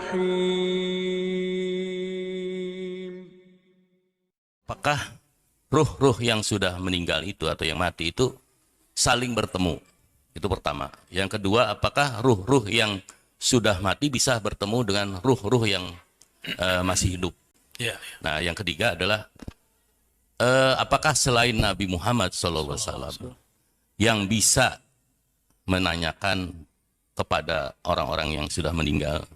الرحيم. Apakah ruh-ruh yang sudah meninggal itu atau yang mati itu saling bertemu? Itu pertama. Yang kedua, apakah ruh-ruh yang sudah mati bisa bertemu dengan ruh-ruh yang masih hidup? Ya, Nah, yang ketiga adalah apakah selain Nabi Muhammad SAW yang bisa menanyakan kepada orang-orang yang sudah meninggal,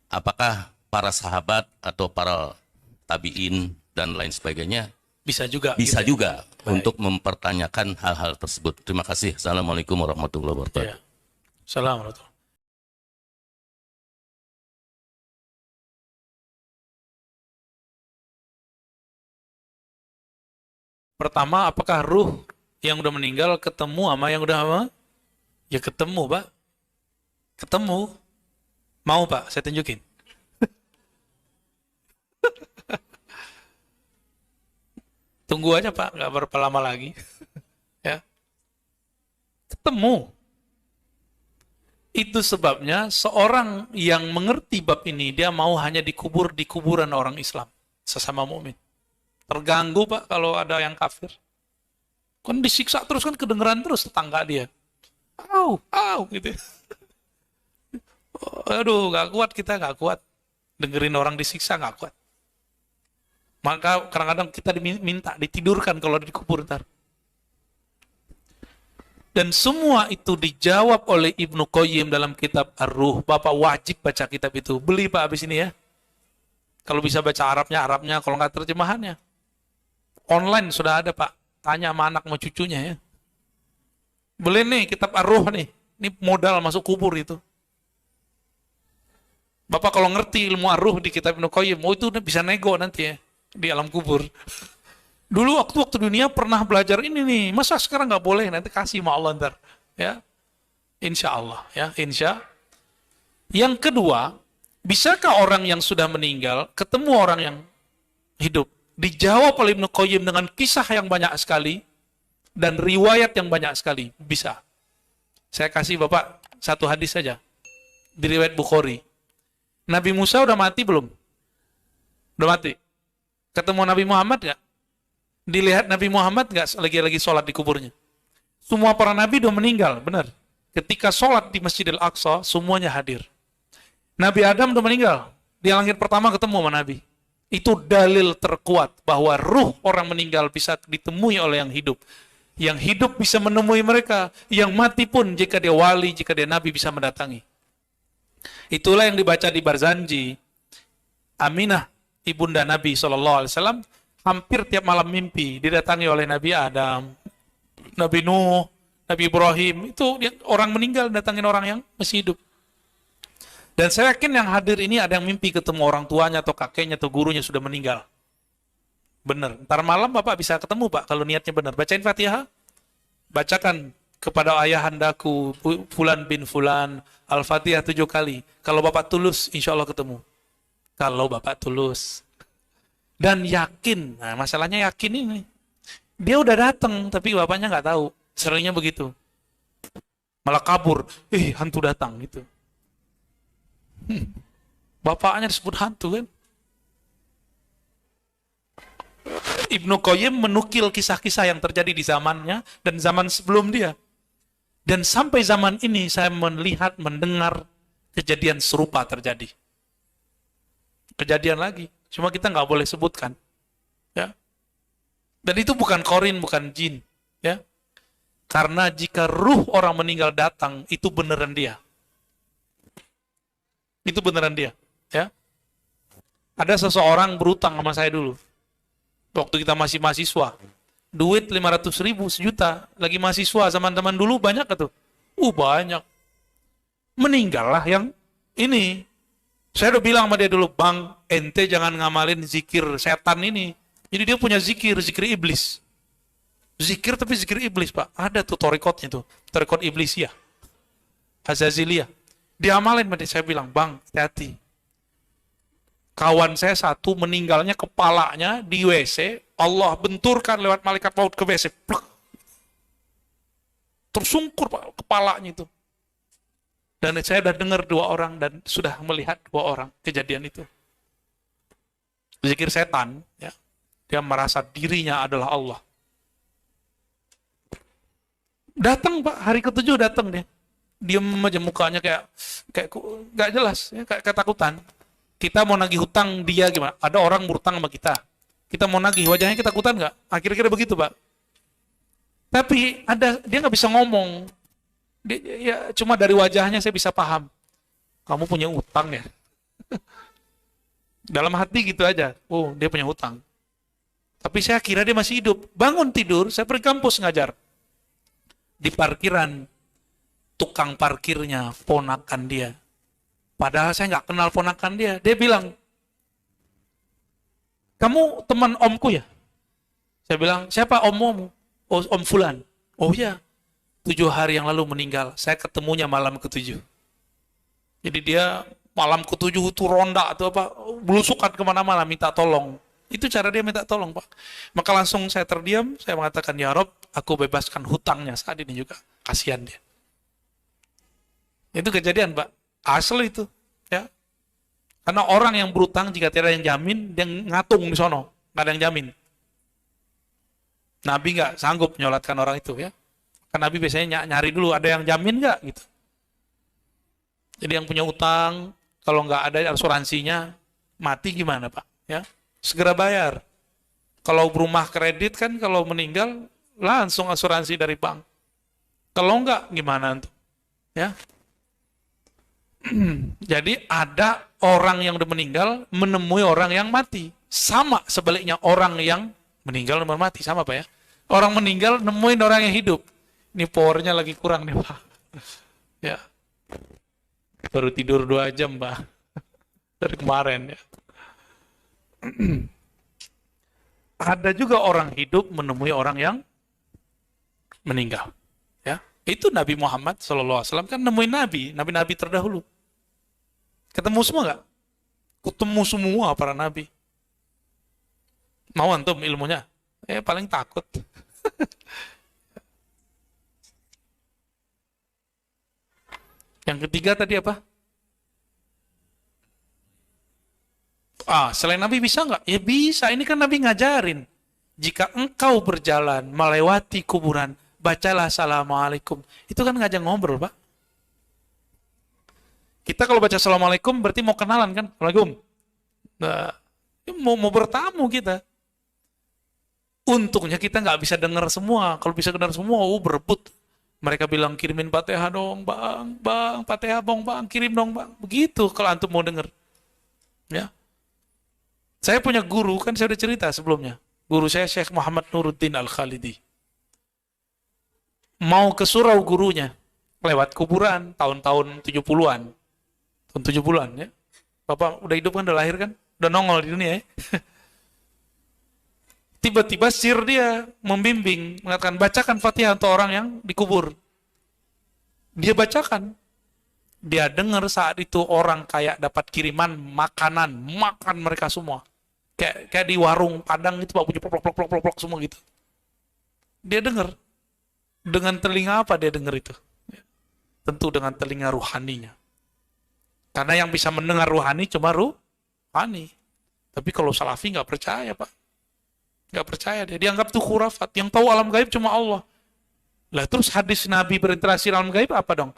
apakah para sahabat atau para tabi'in dan lain sebagainya bisa juga. bisa gitu juga Baik. untuk mempertanyakan hal-hal tersebut. Terima kasih. Assalamualaikum warahmatullahi wabarakatuh. Ya. Assalamualaikum. Pertama, apakah ruh yang udah meninggal ketemu sama yang udah apa? Ya ketemu, Pak. Ketemu. Mau, Pak? Saya tunjukin. Tunggu aja, Pak. Nggak berapa lama lagi. Ya. Ketemu. Itu sebabnya seorang yang mengerti bab ini, dia mau hanya dikubur di kuburan orang Islam. Sesama mukmin. Terganggu, Pak, kalau ada yang kafir. Kan disiksa terus, kan kedengeran terus tetangga dia. Au, gitu. Aduh, gak kuat kita, gak kuat. Dengerin orang disiksa, gak kuat. Maka kadang-kadang kita diminta, ditidurkan kalau dikubur ntar. Dan semua itu dijawab oleh Ibnu Qayyim dalam kitab Ar-Ruh. Bapak wajib baca kitab itu. Beli, Pak, habis ini ya. Kalau bisa baca Arabnya, kalau nggak terjemahannya. Online sudah ada, Pak. Tanya sama anak sama cucunya ya. Beli nih kitab Ar-Ruh nih. Ini modal masuk kubur itu. Bapak kalau ngerti ilmu Ar-Ruh di kitab Ibnu Qayyim, itu bisa nego nanti ya di alam kubur. Dulu waktu dunia pernah belajar ini nih. Masa sekarang nggak boleh? Nanti kasih sama Allah ntar. Ya. Insya Allah. Ya. Insya. Yang kedua, bisakah orang yang sudah meninggal ketemu orang yang hidup? Dijawab oleh Ibnu Qayyim dengan kisah yang banyak sekali dan riwayat yang banyak sekali. Bisa. Saya kasih Bapak satu hadis saja. Di riwayat Bukhari. Nabi Musa udah mati belum? Udah mati. Ketemu Nabi Muhammad nggak? Dilihat Nabi Muhammad nggak lagi sholat di kuburnya? Semua para Nabi udah meninggal, benar. Ketika sholat di Masjidil Aqsa, semuanya hadir. Nabi Adam udah meninggal. Di langit pertama ketemu sama Nabi. Itu dalil terkuat bahwa ruh orang meninggal bisa ditemui oleh yang hidup. Yang hidup bisa menemui mereka. Yang mati pun jika dia wali, jika dia nabi bisa mendatangi. Itulah yang dibaca di Barzanji. Aminah, ibunda Nabi SAW, hampir tiap malam mimpi didatangi oleh Nabi Adam, Nabi Nuh, Nabi Ibrahim. Itu orang meninggal datangin orang yang masih hidup. Dan saya yakin yang hadir ini ada yang mimpi ketemu orang tuanya atau kakeknya atau gurunya sudah meninggal. Benar. Ntar malam Bapak bisa ketemu, Pak, kalau niatnya benar. Bacain Fatihah. Bacakan kepada ayahandaku, Fulan bin Fulan, Al-Fatihah 7 kali. Kalau Bapak tulus, insya Allah ketemu. Kalau Bapak tulus. Dan yakin. Nah, masalahnya yakin ini. Dia udah datang, tapi Bapaknya nggak tahu. Seringnya begitu. Malah kabur. Hantu datang, gitu. Bapaknya disebut hantu kan. Ibnu Qayyim menukil kisah-kisah yang terjadi di zamannya dan zaman sebelum dia. Dan sampai zaman ini saya melihat, mendengar kejadian serupa terjadi. Kejadian lagi. Cuma kita nggak boleh sebutkan. Ya. Dan itu bukan korin, bukan jin. Ya. Karena jika ruh orang meninggal datang, itu beneran dia. Itu beneran dia, ya. Ada seseorang berutang sama saya dulu. Waktu kita masih mahasiswa. Duit 500.000, sejuta. Lagi mahasiswa, zaman-zaman dulu banyak tuh. Banyak. Meninggal lah yang ini. Saya udah bilang sama dia dulu, Bang, ente jangan ngamalin zikir setan ini. Jadi dia punya zikir iblis. Zikir tapi zikir iblis, Pak. Ada tuh torikotnya tuh. Torikot iblis ya. Azaziliyah. Diamalin, saya bilang, Bang, hati-hati. Kawan saya satu meninggalnya kepalanya di WC, Allah benturkan lewat malaikat maut ke WC. Pluk. Tersungkur, Pak, kepalanya itu. Dan Dan saya sudah dengar 2 orang dan sudah melihat 2 orang kejadian itu. Zikir setan, ya. Dia merasa dirinya adalah Allah. Datang Pak, hari ke-7 datang dia. Diam aja mukanya kayak nggak jelas, ya, kayak ketakutan. Kita mau nagih hutang dia gimana? Ada orang berhutang sama kita. Kita mau nagih, wajahnya ketakutan nggak? Akhir-akhir begitu Pak. Tapi dia nggak bisa ngomong. Ya, cuma dari wajahnya saya bisa paham. Kamu punya utang ya? Dalam hati gitu aja. Oh, dia punya utang. Tapi saya kira dia masih hidup. Bangun tidur, saya pergi kampus ngajar. Di parkiran, tukang parkirnya ponakan dia. Padahal saya nggak kenal ponakan dia. Dia bilang, kamu teman omku ya? Saya bilang, siapa ommu? Oh, Om Fulan. Oh ya, 7 hari yang lalu meninggal. Saya ketemunya malam ke-7. Jadi dia malam ke-7 itu ronda atau apa, belusukan kemana-mana minta tolong. Itu cara dia minta tolong Pak. Maka langsung saya terdiam, saya mengatakan, ya Rob, aku bebaskan hutangnya saat ini juga. Kasihan dia. Itu kejadian Pak. Asli itu. Ya. Karena orang yang berutang jika tidak ada yang jamin, dia ngatung di sono. Nggak ada yang jamin. Nabi nggak sanggup menyolatkan orang itu ya. Karena Nabi biasanya nyari dulu, ada yang jamin nggak gitu. Jadi yang punya utang, kalau nggak ada asuransinya, mati gimana Pak? Ya, segera bayar. Kalau rumah kredit kan, kalau meninggal langsung asuransi dari bank. Kalau nggak gimana tuh? Ya. Jadi ada orang yang udah meninggal menemui orang yang mati. Sama sebaliknya orang yang meninggal dan mati sama Pak ya. Orang meninggal nemuin orang yang hidup. Ini powernya lagi kurang nih Pak. Ya. Baru tidur 2 jam Pak. Dari kemarin ya. Ada juga orang hidup menemui orang yang meninggal. Ya. Itu Nabi Muhammad SAW kan nemuin nabi terdahulu. Ketemu semua nggak? Ketemu semua para nabi. Mau antum ilmunya? Paling takut. Yang ketiga tadi apa? Selain Nabi bisa nggak? Ya bisa, ini kan Nabi ngajarin. Jika engkau berjalan melewati kuburan, bacalah Assalamualaikum. Itu kan ngajak ngobrol, Pak. Kita kalau baca Assalamualaikum berarti mau kenalan kan? Assalamualaikum. Nah, mau bertamu kita. Untungnya kita nggak bisa dengar semua. Kalau bisa dengar semua, berebut. Mereka bilang, kirimin Fatihah dong, bang, Fatihah dong, bang, kirim dong, bang. Begitu kalau antum mau dengar. Ya. Saya punya guru, kan saya udah cerita sebelumnya. Guru saya Syekh Muhammad Nuruddin Al-Khalidi. Mau ke surau gurunya, lewat kuburan, tahun-tahun 70-an. Tahun 70-an ya. Bapak udah hidup kan, udah lahir kan? Udah nongol di dunia ya. Tiba-tiba sir dia membimbing, mengatakan bacakan Fatihah untuk orang yang dikubur. Dia bacakan. Dia dengar saat itu orang kayak dapat kiriman makanan, makan mereka semua. Kayak di warung Padang itu Pak, punya plok semua gitu. Dia dengar. Dengan telinga apa dia dengar itu? Tentu dengan telinga ruhaninya. Karena yang bisa mendengar ruhani cuma ruhani. Tapi kalau salafi nggak percaya Pak. Nggak percaya dia. Dianggap itu khurafat. Yang tahu alam gaib cuma Allah. Lah terus hadis Nabi berinteraksi alam gaib apa dong?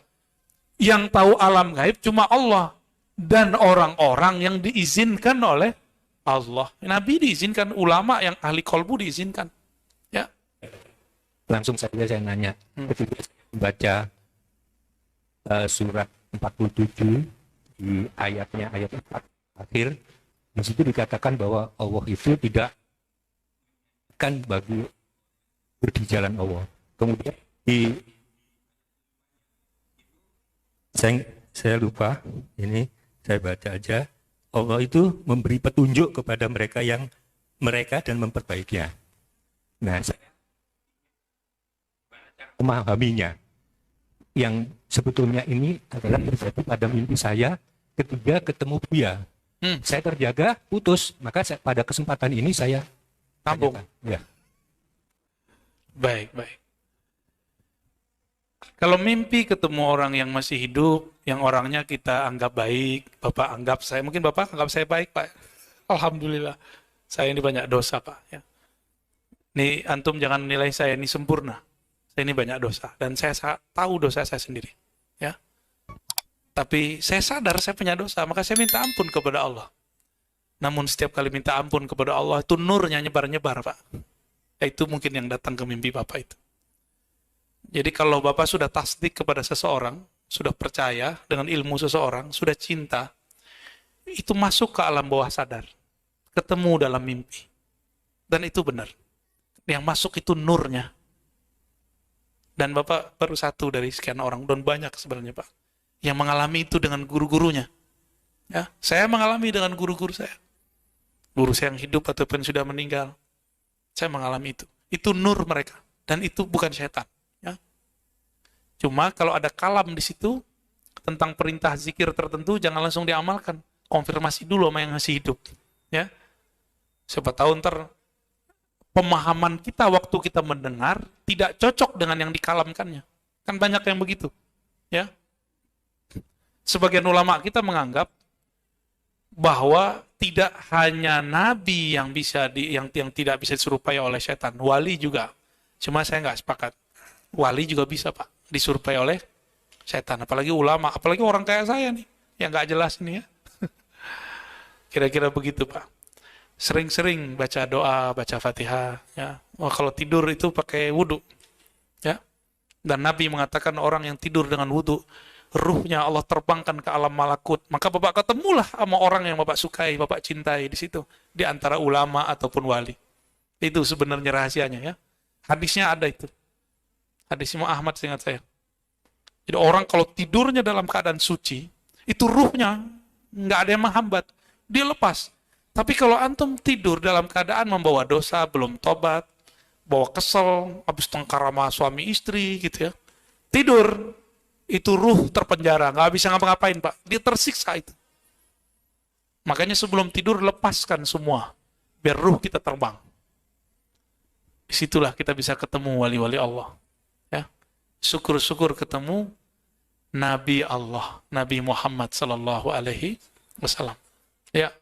Yang tahu alam gaib cuma Allah. Dan orang-orang yang diizinkan oleh Allah. Nabi diizinkan, ulama yang ahli kolbu diizinkan. Ya. Langsung saja saya nanya. Ketika saya membaca surat 47 di ayat 4 akhir, di situ dikatakan bahwa Allah itu tidak kan bagi di jalan Allah. Kemudian saya lupa, ini saya baca aja. Allah itu memberi petunjuk kepada mereka dan memperbaikinya. Nah, saya memahaminya. Yang sebetulnya ini adalah terjadi pada mimpi saya ketika ketemu Buya. Saya terjaga, putus. Maka pada kesempatan ini saya Tampung. Ya. Baik. Kalau mimpi ketemu orang yang masih hidup, yang orangnya kita anggap baik, Bapak anggap saya, mungkin Bapak anggap saya baik, Pak. Alhamdulillah, saya ini banyak dosa, Pak. Ya. Nih, antum jangan nilai saya ini sempurna. Saya ini banyak dosa, dan saya tahu dosa saya sendiri. Ya. Tapi saya sadar saya punya dosa, maka saya minta ampun kepada Allah. Namun setiap kali minta ampun kepada Allah, itu nurnya nyebar-nyebar, Pak. Itu mungkin yang datang ke mimpi Bapak itu. Jadi kalau Bapak sudah tasdik kepada seseorang, sudah percaya dengan ilmu seseorang, sudah cinta, itu masuk ke alam bawah sadar. Ketemu dalam mimpi. Dan itu benar. Yang masuk itu nurnya. Dan Bapak baru satu dari sekian orang, dan banyak sebenarnya Pak, yang mengalami itu dengan guru-gurunya. Ya, saya mengalami dengan guru-guru saya. Guru saya yang hidup ataupun sudah meninggal. Saya mengalami itu. Itu nur mereka. Dan itu bukan setan. Ya. Cuma kalau ada kalam di situ, tentang perintah zikir tertentu, jangan langsung diamalkan. Konfirmasi dulu sama yang masih hidup. Ya. Siapa tahu ntar pemahaman kita waktu kita mendengar tidak cocok dengan yang dikalamkannya. Kan banyak yang begitu. Ya. Sebagian ulama kita menganggap bahwa tidak hanya nabi yang tidak bisa diserupai oleh setan, wali juga. Cuma saya nggak sepakat. Wali juga bisa, Pak, diserupai oleh setan. Apalagi ulama, apalagi orang kayak saya nih, yang nggak jelas nih ya. Kira-kira begitu, Pak. Sering-sering baca doa, baca Fatihah. Ya. Wah, kalau tidur itu pakai wudhu. Ya. Dan Nabi mengatakan orang yang tidur dengan wudhu, ruhnya Allah terbangkan ke alam malakut. Maka Bapak ketemulah sama orang yang Bapak sukai, Bapak cintai di situ. Di antara ulama ataupun wali. Itu sebenarnya rahasianya ya. Hadisnya ada itu. Hadis Imam Ahmad seingat saya. Jadi orang kalau tidurnya dalam keadaan suci, itu ruhnya nggak ada yang menghambat. Dia lepas. Tapi kalau antum tidur dalam keadaan membawa dosa, belum tobat, bawa kesel, habis tengkar sama suami istri gitu ya. Tidur, itu ruh terpenjara, nggak bisa ngapa-ngapain Pak. Dia tersiksa itu. Makanya sebelum tidur lepaskan semua, biar ruh kita terbang. Disitulah kita bisa ketemu wali-wali Allah. Ya, syukur-syukur ketemu Nabi Allah, Nabi Muhammad Sallallahu Alaihi Wasallam. Ya.